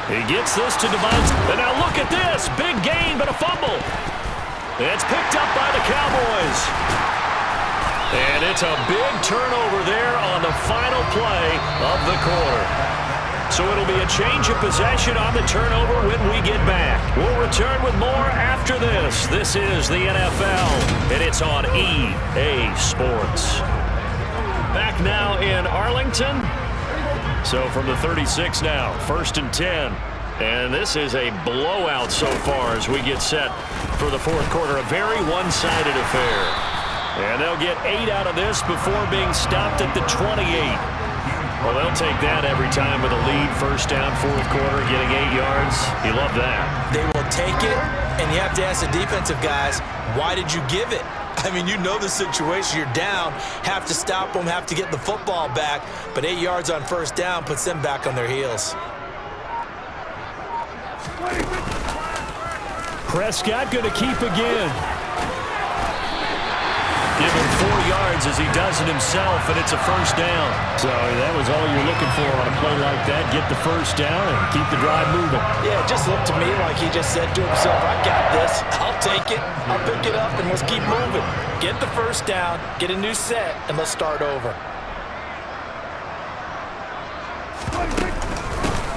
Speaker 1: He gets this to Devine. And now look at this. Big gain, but a fumble. It's picked up by the Cowboys. And it's a big turnover there on the final play of the quarter. So it'll be a change of possession on the turnover when we get back. We'll return with more after this. This is the NFL, and it's on EA Sports. Back now in Arlington. So from the 36 now, 1st and 10. And this is a blowout so far as we get set for the fourth quarter. A very one-sided affair. And they'll get 8 out of this before being stopped at the 28. Well, they'll take that every time with a lead. First down, fourth quarter, getting 8 yards. You love that.
Speaker 4: They will take it, and you have to ask the defensive guys, why did you give it? I mean, you know the situation. You're down, have to stop them, have to get the football back. But 8 yards on first down puts them back on their heels.
Speaker 1: Prescott going to keep again. Give him 4 yards as he does it himself, and it's a first down. So that was all you're looking for on a play like that. Get the first down and keep the drive moving.
Speaker 3: Yeah, it just looked to me like he just said to himself, I got this. I'll take it. I'll pick it up, and let's keep moving. Get the first down, get a new set, and let's start over.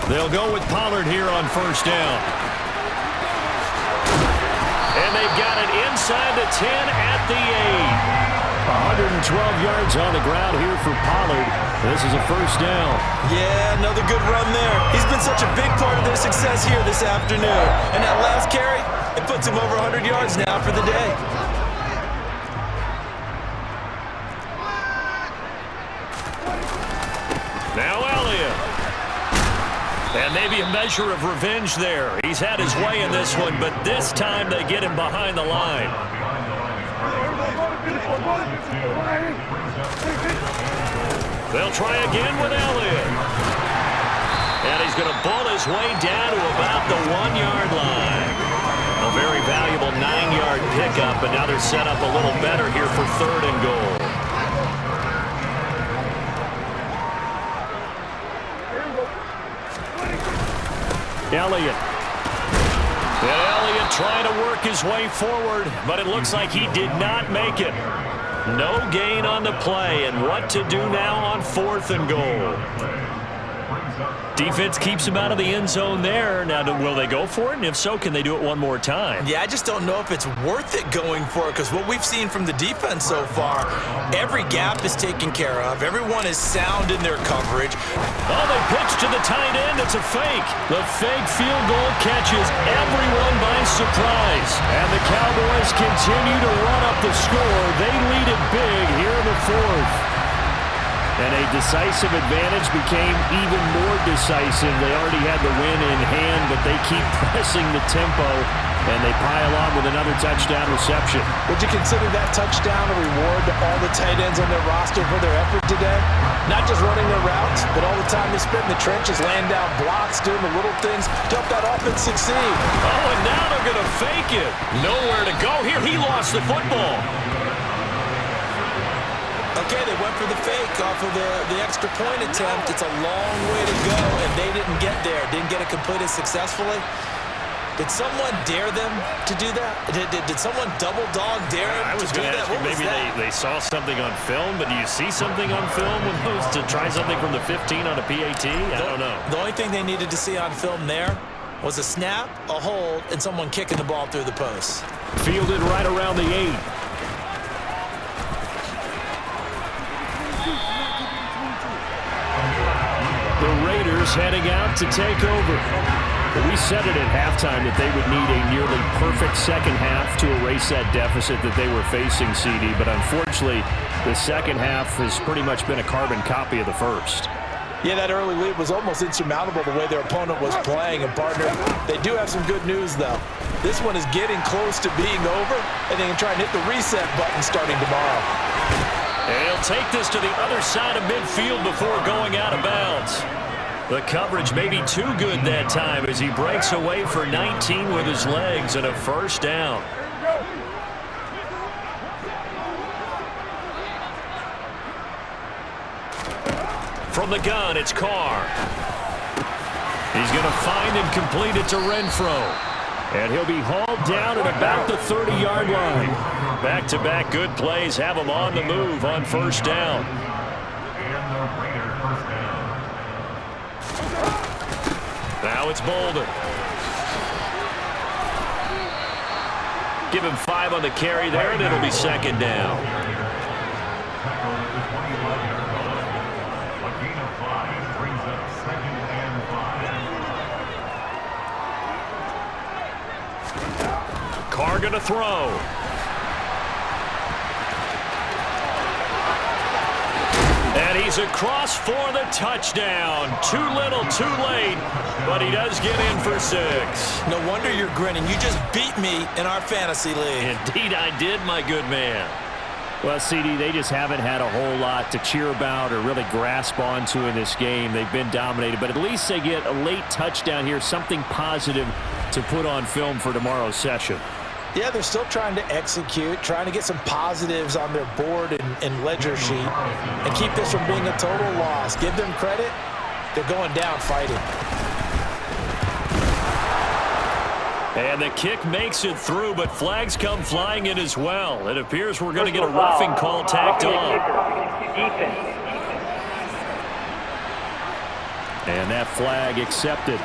Speaker 1: They'll go with Pollard here on first down. And they've got it inside the 10 at the 8. 112 yards on the ground here for Pollard. This is a first down.
Speaker 4: Yeah, another good run there. He's been such a big part of their success here this afternoon. And that last carry, it puts him over 100 yards now for the day.
Speaker 1: Now Elliott. And maybe a measure of revenge there. He's had his way in this one, but this time they get him behind the line. They'll try again with Elliott. And he's going to bull his way down to about the 1-yard line. A very valuable 9-yard pickup, and now they're set up a little better here for 3rd and goal. Elliott. And Elliott trying to work his way forward, but it looks like he did not make it. No gain on the play, and what to do now on 4th and goal. Defense keeps him out of the end zone there. Now, will they go for it? And if so, can they do it one more time?
Speaker 4: Yeah, I just don't know if it's worth it going for it, because what we've seen from the defense so far, every gap is taken care of. Everyone is sound in their coverage.
Speaker 1: Oh, they pitch to the tight end. It's a fake. The fake field goal catches everyone by surprise. And the Cowboys continue to run up the score. They lead it big here in the 4th. And a decisive advantage became even more decisive. They already had the win in hand, but they keep pressing the tempo, and they pile on with another touchdown reception.
Speaker 3: Would you consider that touchdown a reward to all the tight ends on their roster for their effort today? Not just running their routes, but all the time they spent in the trenches, laying down blocks, doing the little things to help that offense succeed.
Speaker 1: Oh, and now they're going to fake it. Nowhere to go here. He lost the football.
Speaker 4: Okay, they went for the fake off of the extra point attempt. It's a long way to go, and they didn't get there. Didn't get it completed successfully. Did someone dare them to do that? Did someone double dog dare them to do that?
Speaker 1: Maybe they saw something on film, but do you see something on film when those to try something from the 15 on a PAT? I don't know.
Speaker 4: The only thing they needed to see on film there was a snap, a hold, and someone kicking the ball through the post.
Speaker 1: Fielded right around the 8.
Speaker 6: Raiders heading out to take over. We said it at halftime that they would need a nearly perfect second half to erase that deficit that they were facing, CD. But unfortunately, the second half has pretty much been a carbon copy of the first.
Speaker 3: Yeah, that early lead was almost insurmountable the way their opponent was playing. And, partner, they do have some good news, though. This one is getting close to being over, and they can try and hit the reset button starting tomorrow.
Speaker 1: And he'll take this to the other side of midfield before going out of bounds. The coverage may be too good that time as he breaks away for 19 with his legs and a first down. From the gun, it's Carr. He's going to find and complete it to Renfro. And he'll be hauled down at about the 30-yard line. Back-to-back good plays have him on the move on first down. Now it's Bolden. Give him 5 on the carry there, and it'll be second down. Carr going to throw. And he's across for the touchdown. Too little, too late, but he does get in for 6.
Speaker 4: No wonder you're grinning. You just beat me in our fantasy league.
Speaker 1: Indeed I did, my good man.
Speaker 6: Well, CD, they just haven't had a whole lot to cheer about or really grasp onto in this game. They've been dominated, but at least they get a late touchdown here, something positive to put on film for tomorrow's session.
Speaker 3: Yeah, they're still trying to execute, trying to get some positives on their board and ledger sheet and keep this from being a total loss. Give them credit. They're going down fighting.
Speaker 1: And the kick makes it through, but flags come flying in as well. It appears we're going to get a roughing call tacked on.
Speaker 6: And that flag accepted.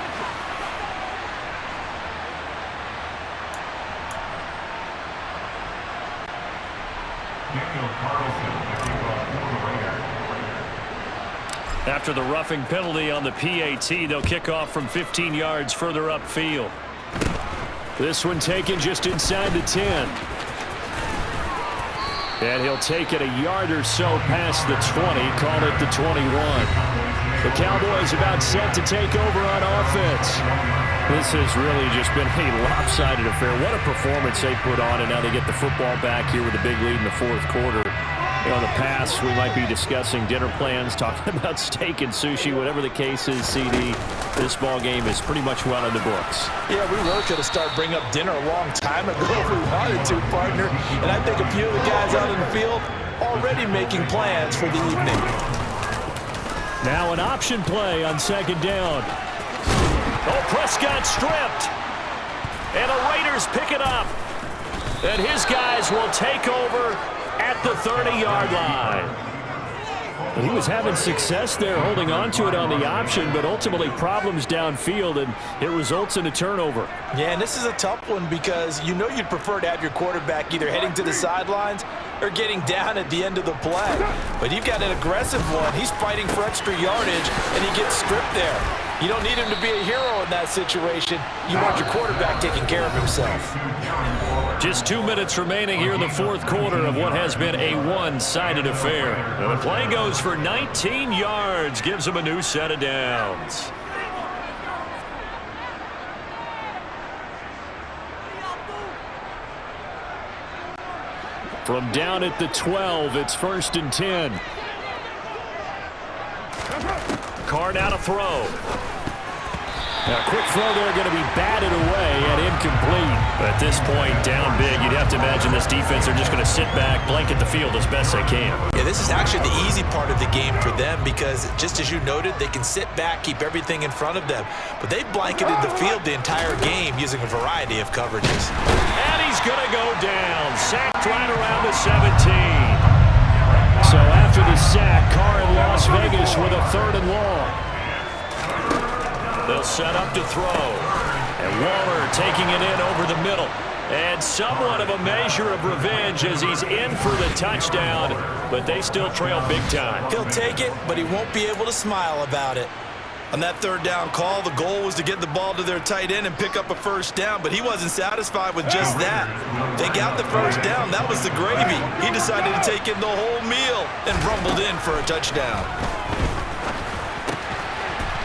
Speaker 1: After the roughing penalty on the PAT, they'll kick off from 15 yards further upfield.
Speaker 6: This one taken just inside the 10. And he'll take it a yard or so past the 20, call it the 21. The Cowboys about set to take over on offense. This has really just been a lopsided affair. What a performance they put on, and now they get the football back here with a big lead in the fourth quarter. You know, in the past, we might be discussing dinner plans, talking about steak and sushi, whatever the case is, CD. This ball game is pretty much well in the books.
Speaker 3: Yeah, we really could have started bringing up dinner a long time ago if we wanted to, partner. And I think a few of the guys out in the field already making plans for the evening.
Speaker 6: Now an option play on second down.
Speaker 1: Oh, Prescott stripped. And the Raiders pick it up. And his guys will take over at the 30-yard line.
Speaker 6: He was having success there holding on to it on the option, but ultimately problems downfield, and it results in a turnover.
Speaker 3: Yeah, and this is a tough one because you know you'd prefer to have your quarterback either heading to the sidelines or getting down at the end of the play. But you've got an aggressive one. He's fighting for extra yardage, and he gets stripped there. You don't need him to be a hero in that situation. You want your quarterback taking care of himself.
Speaker 1: Just 2 minutes remaining here in the fourth quarter of what has been a one-sided affair. And the play goes for 19 yards, gives him a new set of downs.
Speaker 6: From down at the 12, it's 1st and 10.
Speaker 1: Carr now to throw.
Speaker 6: Now, a quick throw there going to be batted away and incomplete.
Speaker 1: At this point, down big, you'd have to imagine this defense are just going to sit back, blanket the field as best they can.
Speaker 4: Yeah, this is actually the easy part of the game for them because, just as you noted, they can sit back, keep everything in front of them. But they've blanketed the field the entire game using a variety of coverages.
Speaker 1: And he's going to go down, sacked right around the 17.
Speaker 6: So after the sack, Carr in Las Vegas with a 3rd and long.
Speaker 1: They'll set up to throw. And Waller taking it in over the middle. And somewhat of a measure of revenge as he's in for the touchdown, but they still trail big time.
Speaker 4: He'll take it, but he won't be able to smile about it. On that third down call, the goal was to get the ball to their tight end and pick up a first down, but he wasn't satisfied with just that. They got the first down. That was the gravy. He decided to take in the whole meal and rumbled in for a touchdown.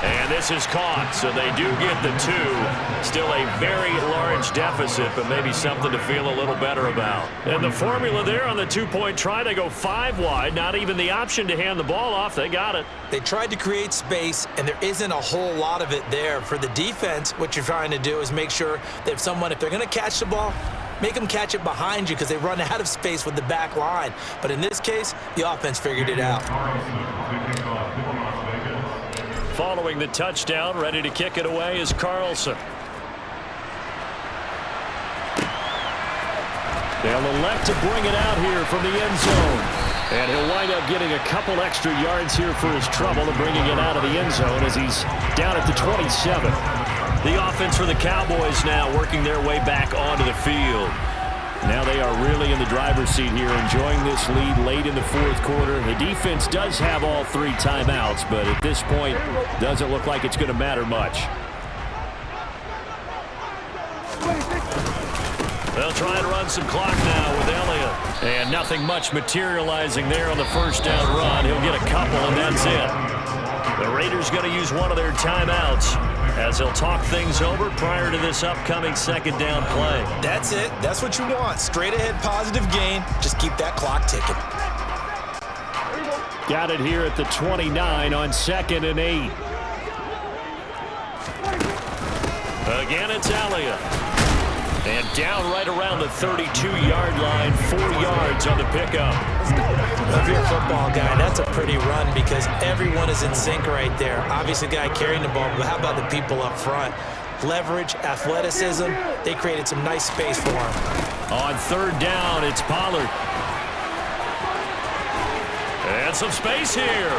Speaker 1: And this is caught, so they do get the 2. Still a very large deficit, but maybe something to feel a little better about. And the formula there on the 2-point try, they go 5 wide. Not even the option to hand the ball off. They got it.
Speaker 4: They tried to create space, and there isn't a whole lot of it there. For the defense, what you're trying to do is make sure that if they're going to catch the ball, make them catch it behind you because they run out of space with the back line. But in this case, the offense figured it out.
Speaker 1: Following the touchdown, ready to kick it away is Carlson. They'll elect to bring it out here from the end zone. And he'll wind up getting a couple extra yards here for his trouble and bringing it out of the end zone as he's down at the 27. The offense for the Cowboys now working their way back onto the field. Now they are really in the driver's seat here, enjoying this lead late in the fourth quarter. The defense does have all 3 timeouts, but at this point, doesn't look like it's going to matter much. They'll try and run some clock now with Elliott. And nothing much materializing there on the first down run. He'll get a couple, and that's it. The Raiders going to use one of their timeouts as they'll talk things over prior to this upcoming second down play.
Speaker 4: That's it. That's what you want. Straight ahead positive gain. Just keep that clock ticking.
Speaker 1: Got it here at the 29 on 2nd and 8. Again, it's Elliott. And down right around the 32-yard line, 4 yards on the pickup.
Speaker 4: If you're a football guy, that's a pretty run because everyone is in sync right there. Obviously, the guy carrying the ball, but how about the people up front? Leverage, athleticism, they created some nice space for him.
Speaker 1: On 3rd down, it's Pollard. And some space here.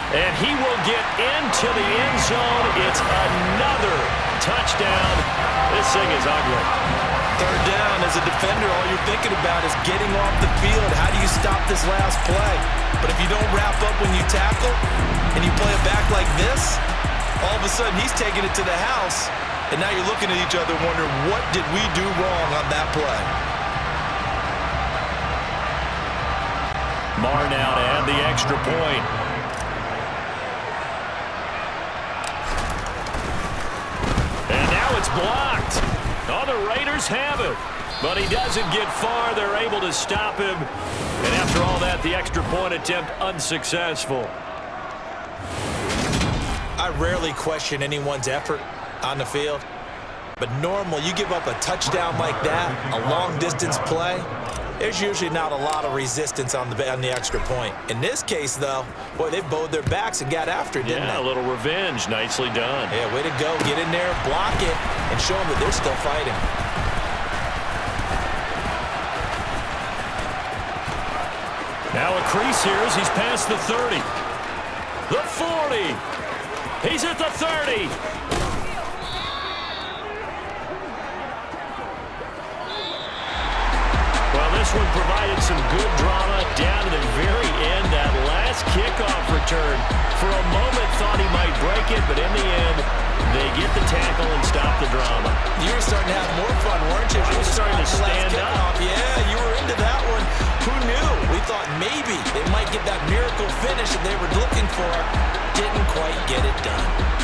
Speaker 1: And he will get into the end zone. It's another touchdown. This thing is ugly.
Speaker 4: 3rd down, as a defender, all you're thinking about is getting off the field. How do you stop this last play? But if you don't wrap up when you tackle and you play it back like this, all of a sudden he's taking it to the house. And now you're looking at each other wondering, what did we do wrong on that play?
Speaker 1: Marr now to add the extra point. It's blocked. Oh, the Raiders have it. But he doesn't get far. They're able to stop him. And after all that, the extra point attempt unsuccessful.
Speaker 4: I rarely question anyone's effort on the field. But normal, you give up a touchdown like that, a long-distance play, there's usually not a lot of resistance on the extra point. In this case, though, boy, they bowed their backs and got after it, didn't they?
Speaker 1: Yeah, a little revenge. Nicely done.
Speaker 4: Yeah, way to go. Get in there, block it, and show them that they're still fighting.
Speaker 1: Now a crease here as he's past the 30. The 40. He's at the 30. This one provided some good drama down to the very end. That last kickoff return, for a moment thought he might break it, but in the end, they get the tackle and stop the drama.
Speaker 4: You were starting to have more fun, weren't you?
Speaker 1: I was starting to stand up.
Speaker 4: Yeah, you were into that one. Who knew? We thought maybe they might get that miracle finish that they were looking for. Didn't quite get it done.